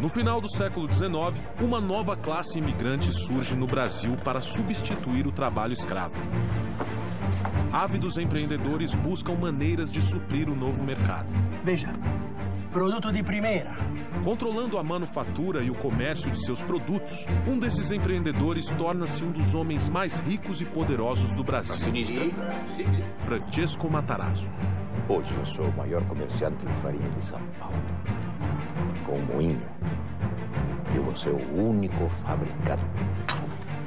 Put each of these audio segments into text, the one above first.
No final do século XIX, uma nova classe imigrante surge no Brasil para substituir o trabalho escravo. Ávidos empreendedores buscam maneiras de suprir o novo mercado. Veja, produto de primeira. Controlando a manufatura e o comércio de seus produtos, um desses empreendedores torna-se um dos homens mais ricos e poderosos do Brasil. Francesco Matarazzo. Hoje eu sou o maior comerciante de farinha de São Paulo. Com um moinho, eu vou ser o único fabricante.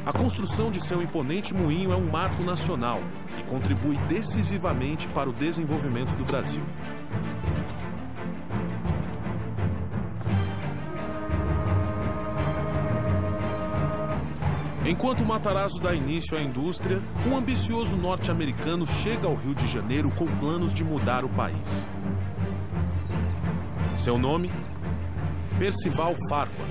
A construção de seu imponente moinho é um marco nacional e contribui decisivamente para o desenvolvimento do Brasil. Enquanto Matarazzo dá início à indústria, um ambicioso norte-americano chega ao Rio de Janeiro com planos de mudar o país. Seu nome? Percival Farquhar.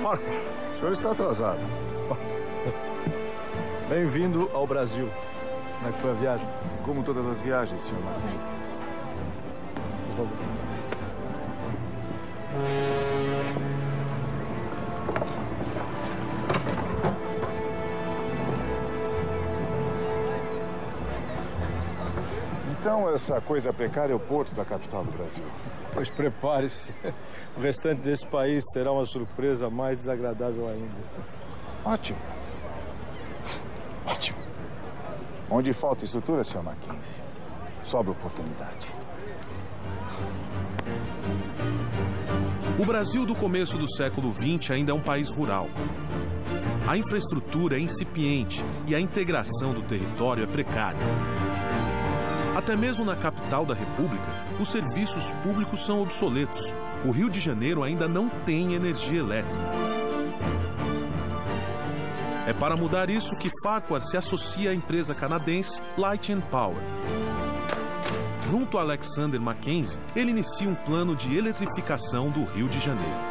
Farquhar, o senhor está atrasado. Bem-vindo ao Brasil. Como é que foi a viagem? Como todas as viagens, senhor Marquês. Então, essa coisa precária é o porto da capital do Brasil. Pois prepare-se. O restante desse país será uma surpresa mais desagradável ainda. Ótimo. Ótimo. Onde falta estrutura, senhor Mackenzie, sobra oportunidade. O Brasil do começo do século XX ainda é um país rural. A infraestrutura é incipiente e a integração do território é precária. Até mesmo na capital da República, os serviços públicos são obsoletos. O Rio de Janeiro ainda não tem energia elétrica. É para mudar isso que Farquhar se associa à empresa canadense Light and Power. Junto a Alexander Mackenzie, ele inicia um plano de eletrificação do Rio de Janeiro.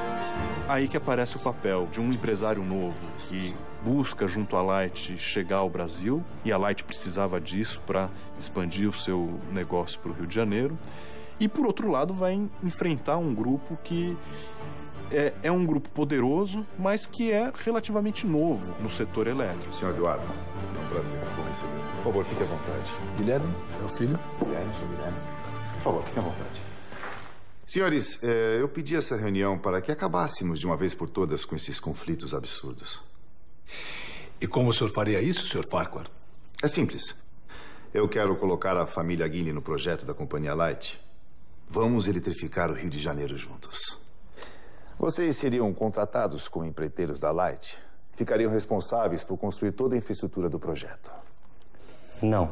Aí que aparece o papel de um empresário novo que busca, junto à Light, chegar ao Brasil, e a Light precisava disso para expandir o seu negócio para o Rio de Janeiro. E, por outro lado, vai enfrentar um grupo que é um grupo poderoso, mas que é relativamente novo no setor elétrico. Senhor Eduardo, é um prazer, vou receber. Por favor, fique à vontade. Guilherme, é o filho? Guilherme, senhor Guilherme. Por favor, fique à vontade. Senhores, eu pedi essa reunião para que acabássemos de uma vez por todas com esses conflitos absurdos. E como o senhor faria isso, Sr. Farquhar? É simples. Eu quero colocar a família Guinea no projeto da Companhia Light. Vamos eletrificar o Rio de Janeiro juntos. Vocês seriam contratados como empreiteiros da Light. Ficariam responsáveis por construir toda a infraestrutura do projeto. Não.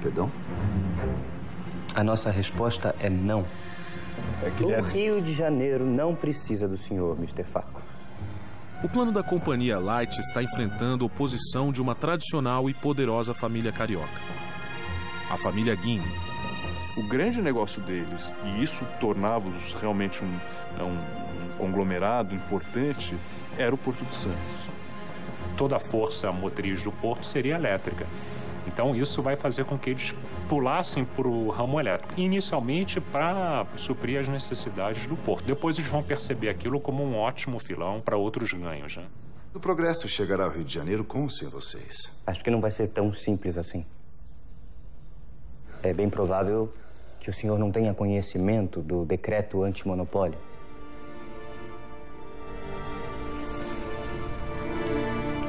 Perdão? A nossa resposta é não. O Rio de Janeiro não precisa do senhor, Mr. Farquhar. O plano da Companhia Light está enfrentando a oposição de uma tradicional e poderosa família carioca, a família Guinea. O grande negócio deles, e isso tornava-os realmente um conglomerado importante, era o Porto de Santos. Toda a força motriz do porto seria elétrica. Então, isso vai fazer com que eles pulassem para o ramo elétrico. Inicialmente, para suprir as necessidades do porto. Depois, eles vão perceber aquilo como um ótimo filão para outros ganhos, né? O progresso chegará ao Rio de Janeiro com ou sem vocês? Acho que não vai ser tão simples assim. É bem provável que o senhor não tenha conhecimento do decreto antimonopólio?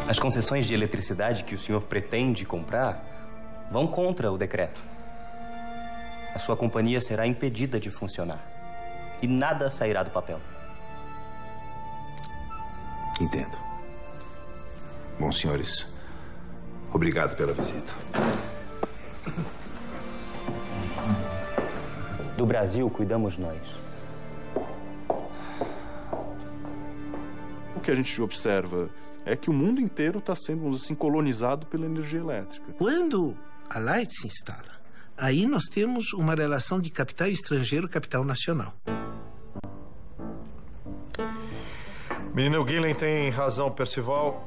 As concessões de eletricidade que o senhor pretende comprar vão contra o decreto. A sua companhia será impedida de funcionar e nada sairá do papel. Entendo. Bom, senhores, obrigado pela visita. Do Brasil, cuidamos nós. O que a gente observa é que o mundo inteiro está sendo, vamos dizer assim, colonizado pela energia elétrica. Quando a Light se instala, aí nós temos uma relação de capital estrangeiro, capital nacional. Menino Guilherme tem razão, Percival.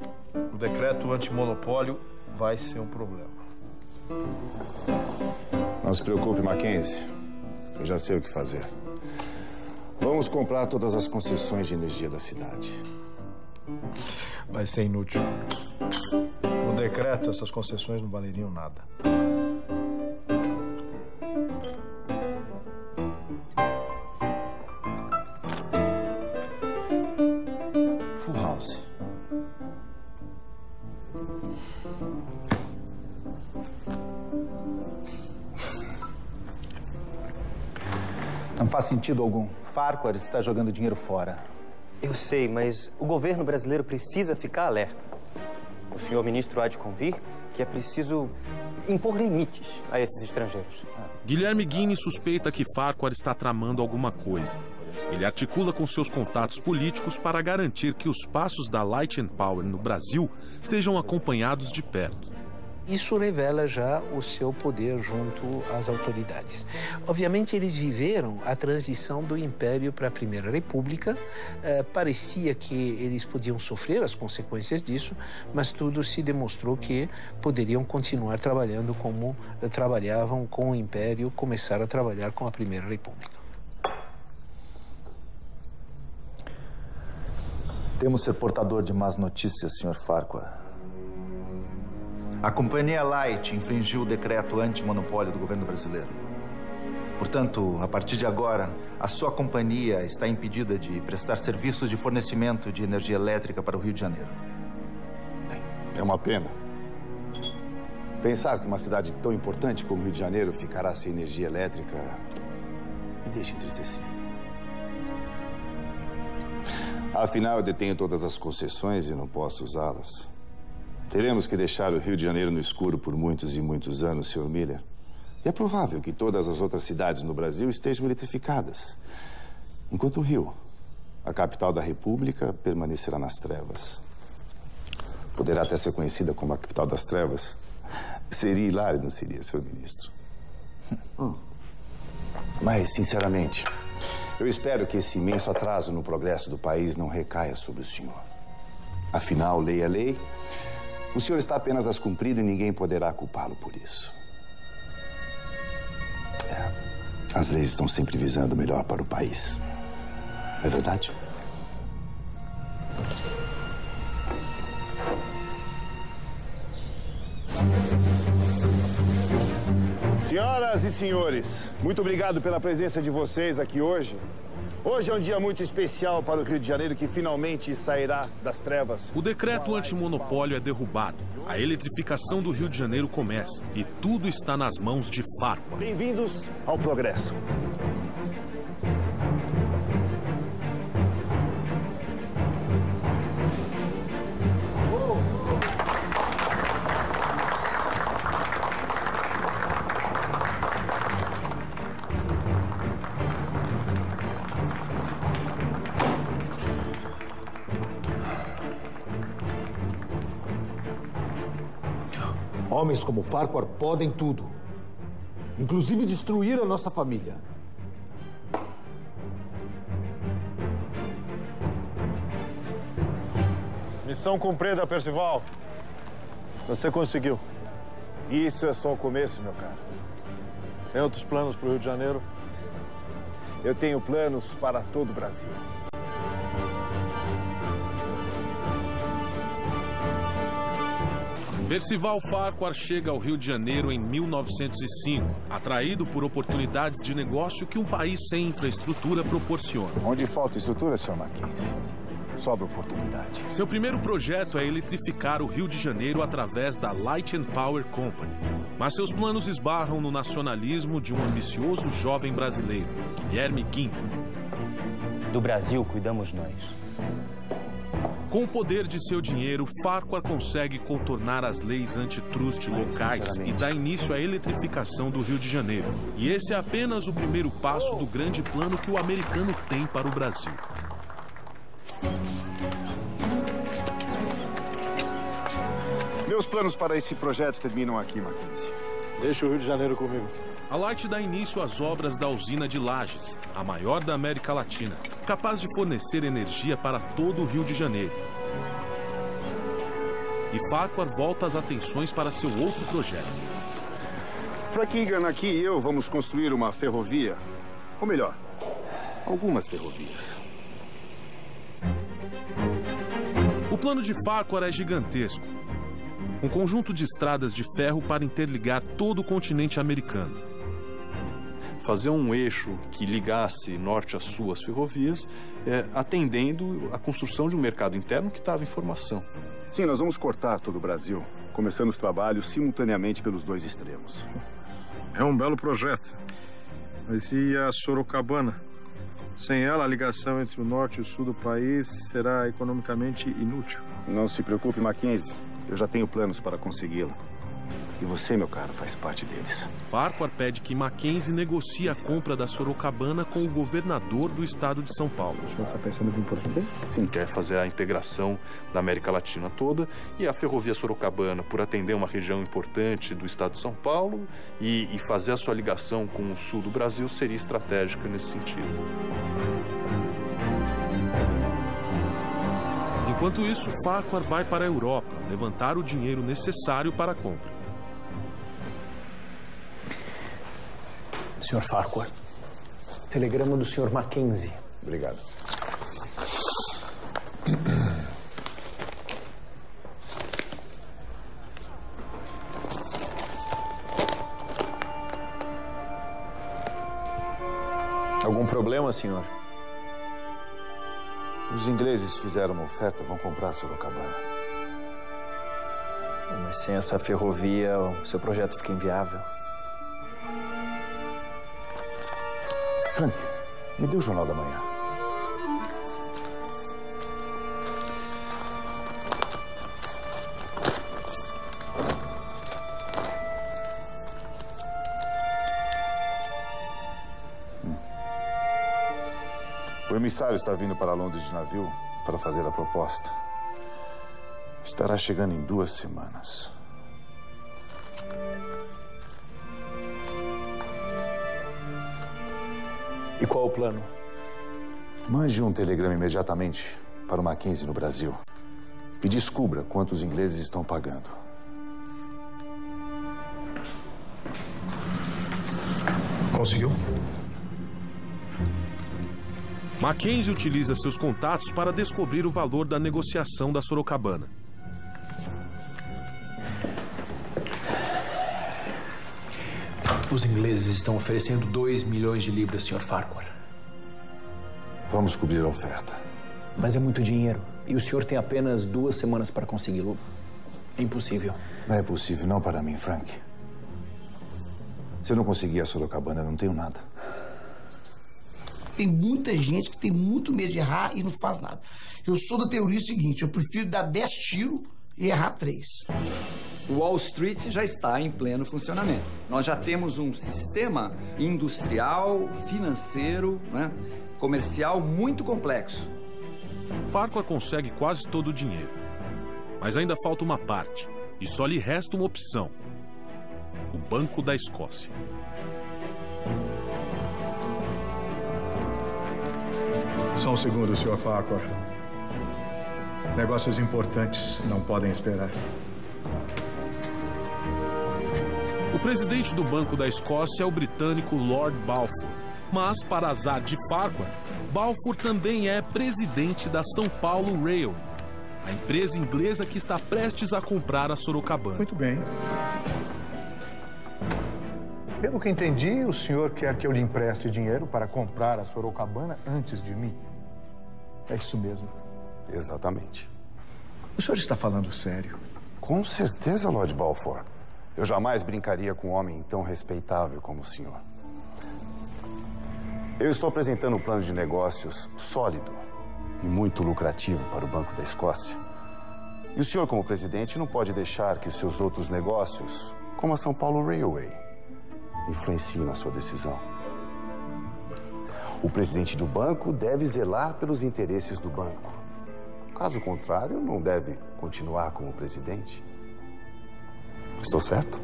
O decreto antimonopólio vai ser um problema. Não se preocupe, Mackenzie. Eu já sei o que fazer. Vamos comprar todas as concessões de energia da cidade. Vai ser inútil. No decreto, essas concessões não valeriam nada. Full House. Não faz sentido algum. Farquhar está jogando dinheiro fora. Eu sei, mas o governo brasileiro precisa ficar alerta. O senhor ministro há de convir que é preciso impor limites a esses estrangeiros. Guilherme Guiney suspeita que Farquhar está tramando alguma coisa. Ele articula com seus contatos políticos para garantir que os passos da Light and Power no Brasil sejam acompanhados de perto. Isso revela já o seu poder junto às autoridades. Obviamente, eles viveram a transição do Império para a Primeira República. Parecia que eles podiam sofrer as consequências disso, mas tudo se demonstrou que poderiam continuar trabalhando como trabalhavam com o Império, começaram a trabalhar com a Primeira República. Temos ser portador de más notícias, Sr. Farquhar. A companhia Light infringiu o decreto antimonopólio do governo brasileiro. Portanto, a partir de agora, a sua companhia está impedida de prestar serviços de fornecimento de energia elétrica para o Rio de Janeiro. É uma pena. Pensar que uma cidade tão importante como o Rio de Janeiro ficará sem energia elétrica me deixa entristecido. Afinal, eu detenho todas as concessões e não posso usá-las. Teremos que deixar o Rio de Janeiro no escuro por muitos e muitos anos, Sr. Miller. E é provável que todas as outras cidades no Brasil estejam eletrificadas. Enquanto o Rio, a capital da República, permanecerá nas trevas. Poderá até ser conhecida como a capital das trevas. Seria hilário, não seria, Sr. Ministro? Mas, sinceramente, eu espero que esse imenso atraso no progresso do país não recaia sobre o senhor. Afinal, lei é lei. O senhor está apenas as cumprindo e ninguém poderá culpá-lo por isso. As leis estão sempre visando o melhor para o país. Não é verdade? Senhoras e senhores, muito obrigado pela presença de vocês aqui hoje. Hoje é um dia muito especial para o Rio de Janeiro, que finalmente sairá das trevas. O decreto antimonopólio é derrubado. A eletrificação do Rio de Janeiro começa. E tudo está nas mãos de Farquhar. Bem-vindos ao progresso. Homens como Farquhar podem tudo, inclusive destruir a nossa família. Missão cumprida, Percival. Você conseguiu. Isso é só o começo, meu caro. Tem outros planos para o Rio de Janeiro? Eu tenho planos para todo o Brasil. Percival Farquhar chega ao Rio de Janeiro em 1905, atraído por oportunidades de negócio que um país sem infraestrutura proporciona. Onde falta estrutura, Sr. Mackenzie? Sobra oportunidade. Seu primeiro projeto é eletrificar o Rio de Janeiro através da Light and Power Company. Mas seus planos esbarram no nacionalismo de um ambicioso jovem brasileiro, Guilherme Guim. Do Brasil cuidamos nós. Com o poder de seu dinheiro, Farquhar consegue contornar as leis antitruste locais e dá início à eletrificação do Rio de Janeiro. E esse é apenas o primeiro passo do grande plano que o americano tem para o Brasil. Meus planos para esse projeto terminam aqui, Mackenzie. Deixa o Rio de Janeiro comigo. A Light dá início às obras da usina de Lages, a maior da América Latina, capaz de fornecer energia para todo o Rio de Janeiro. E Farquhar volta as atenções para seu outro projeto. Franklin, aqui e eu vamos construir uma ferrovia. Ou melhor, algumas ferrovias. O plano de Farquhar é gigantesco. Um conjunto de estradas de ferro para interligar todo o continente americano. Fazer um eixo que ligasse norte a sul as ferrovias, atendendo à construção de um mercado interno que estava em formação. Sim, nós vamos cortar todo o Brasil, começando os trabalhos simultaneamente pelos dois extremos. É um belo projeto. Mas e a Sorocabana? Sem ela, a ligação entre o norte e o sul do país será economicamente inútil. Não se preocupe, Mackenzie. Eu já tenho planos para consegui-la. E você, meu caro, faz parte deles. Farquhar pede que Mackenzie negocie a compra da Sorocabana com o governador do estado de São Paulo. O senhor está pensando em português? Sim, quer fazer a integração da América Latina toda. E a ferrovia Sorocabana, por atender uma região importante do estado de São Paulo e fazer a sua ligação com o sul do Brasil, seria estratégica nesse sentido. Enquanto isso, Farquhar vai para a Europa levantar o dinheiro necessário para a compra. Sr. Farquhar, telegrama do Sr. Mackenzie. Obrigado. Algum problema, senhor? Os ingleses fizeram uma oferta, vão comprar Sorocabana. Mas sem essa ferrovia, o seu projeto fica inviável. Frank, me dê o Jornal da Manhã. O emissário está vindo para Londres de navio para fazer a proposta. Estará chegando em 2 semanas. E qual o plano? Mande um telegrama imediatamente para o Mackenzie no Brasil e descubra quanto os ingleses estão pagando. Conseguiu? Mackenzie utiliza seus contatos para descobrir o valor da negociação da Sorocabana. Os ingleses estão oferecendo 2 milhões de libras, Sr. Farquhar. Vamos cobrir a oferta. Mas é muito dinheiro. E o senhor tem apenas 2 semanas para consegui-lo. É impossível. Não é possível, não para mim, Frank. Se eu não conseguir a Sorocabana, eu não tenho nada. Tem muita gente que tem muito medo de errar e não faz nada. Eu sou da teoria seguinte, eu prefiro dar 10 tiros e errar 3. O Wall Street já está em pleno funcionamento. Nós já temos um sistema industrial, financeiro, né, comercial muito complexo. Farquhar consegue quase todo o dinheiro. Mas ainda falta uma parte. E só lhe resta uma opção. O Banco da Escócia. Só um segundo, Sr. Farquhar. Negócios importantes não podem esperar. O presidente do Banco da Escócia é o britânico Lord Balfour. Mas, para azar de Farquhar, Balfour também é presidente da São Paulo Railway. a empresa inglesa que está prestes a comprar a Sorocabana. Muito bem. Pelo que entendi, o senhor quer que eu lhe empreste dinheiro para comprar a Sorocabana antes de mim. É isso mesmo. Exatamente. O senhor está falando sério? Com certeza, Lord Balfour. Eu jamais brincaria com um homem tão respeitável como o senhor. Eu estou apresentando um plano de negócios sólido e muito lucrativo para o Banco da Escócia. E o senhor, como presidente, não pode deixar que os seus outros negócios, como a São Paulo Railway, influenciem na sua decisão. O presidente do banco deve zelar pelos interesses do banco. Caso contrário, não deve continuar como presidente. Estou certo?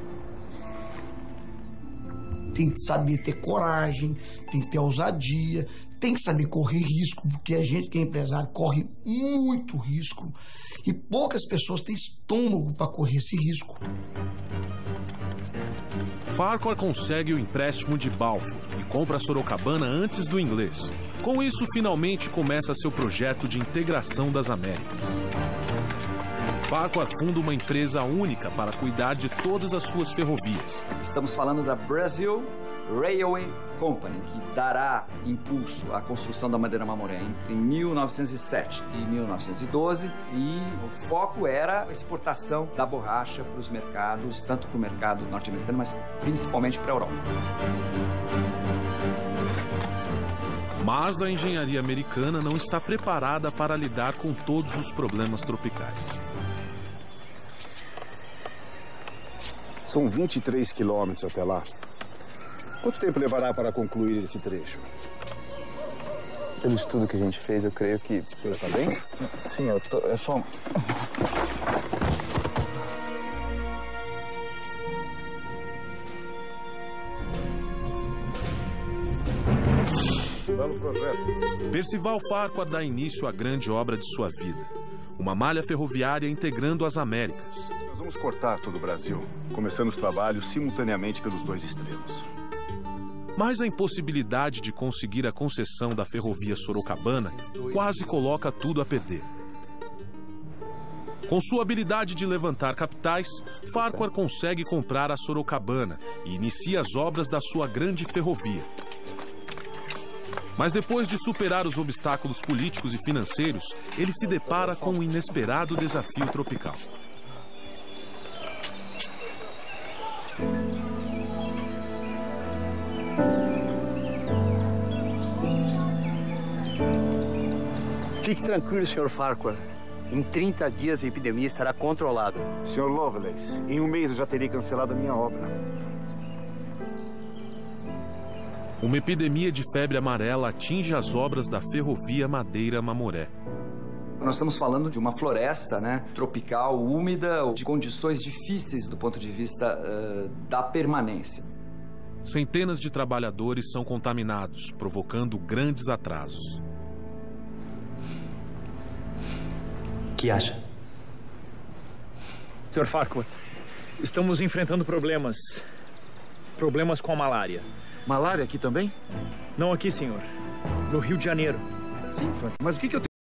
Tem que saber ter coragem, tem que ter ousadia, tem que saber correr risco, porque a gente que é empresário corre muito risco e poucas pessoas têm estômago para correr esse risco. Farquhar consegue o empréstimo de Balfour e compra a Sorocabana antes do inglês. Com isso, finalmente começa seu projeto de integração das Américas. Farquhar funda uma empresa única para cuidar de todas as suas ferrovias. Estamos falando da Brazil Railway Company, que dará impulso à construção da Madeira Mamoré entre 1907 e 1912, e o foco era a exportação da borracha para os mercados, tanto para o mercado norte-americano, mas principalmente para a Europa. Mas a engenharia americana não está preparada para lidar com todos os problemas tropicais. São 23 quilômetros até lá. Quanto tempo levará para concluir esse trecho? Pelo estudo que a gente fez, eu creio que... O senhor está bem? Sim, eu tô... É só... Belo projeto. Percival Farquhar dá início à grande obra de sua vida. Uma malha ferroviária integrando as Américas. Nós vamos cortar todo o Brasil, começando os trabalhos simultaneamente pelos dois extremos. Mas a impossibilidade de conseguir a concessão da ferrovia Sorocabana quase coloca tudo a perder. Com sua habilidade de levantar capitais, Farquhar consegue comprar a Sorocabana e inicia as obras da sua grande ferrovia. Mas depois de superar os obstáculos políticos e financeiros, ele se depara com um inesperado desafio tropical. Fique tranquilo, Sr. Farquhar. Em 30 dias a epidemia estará controlada. Sr. Lovelace, em um mês eu já terei cancelado a minha obra. Uma epidemia de febre amarela atinge as obras da ferrovia Madeira Mamoré. Nós estamos falando de uma floresta, né, tropical, úmida, de condições difíceis do ponto de vista da permanência. Centenas de trabalhadores são contaminados, provocando grandes atrasos. O que acha? Sr. Farquhar, estamos enfrentando problemas. Problemas com a malária. Malária aqui também? Não aqui, senhor. No Rio de Janeiro. Sim, Frank, mas o que eu